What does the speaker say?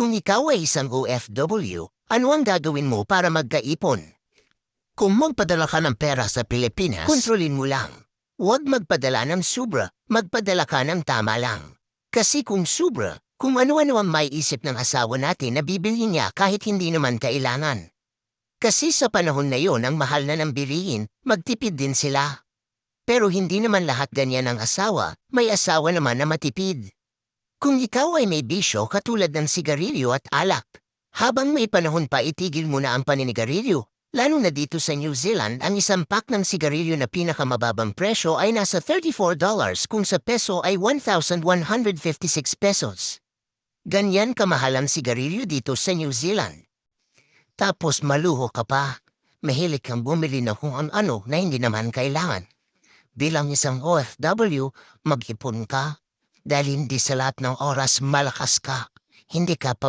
Kung ikaw ay isang OFW, ano ang gagawin mo para magkaipon? Kung magpadala ka ng pera sa Pilipinas, kontrolin mo lang. Huwag magpadala ng sobra, magpadala ka ng tama lang. Kasi kung sobra, kung ano-ano ang may isip ng asawa natin na bibili niya kahit hindi naman kailangan. Kasi sa panahon na yon ang mahal na ng bilihin, magtipid din sila. Pero hindi naman lahat ganyan ang asawa, may asawa naman na matipid. Kung ikaw ay may bisyo katulad ng sigarilyo at alak, habang may panahon pa itigil mo na ang paninigarilyo, lalo na dito sa New Zealand ang isang pack ng sigarilyo na pinakamababang presyo ay nasa $34 kung sa peso ay 1,156 pesos. Ganyan kamahal ang sigarilyo dito sa New Zealand. Tapos maluho ka pa, mahilig kang bumili na kung ano na hindi naman kailangan. Bilang isang OFW, mag-ipon ka dahil hindi sa lahat ng oras malakas ka. Hindi ka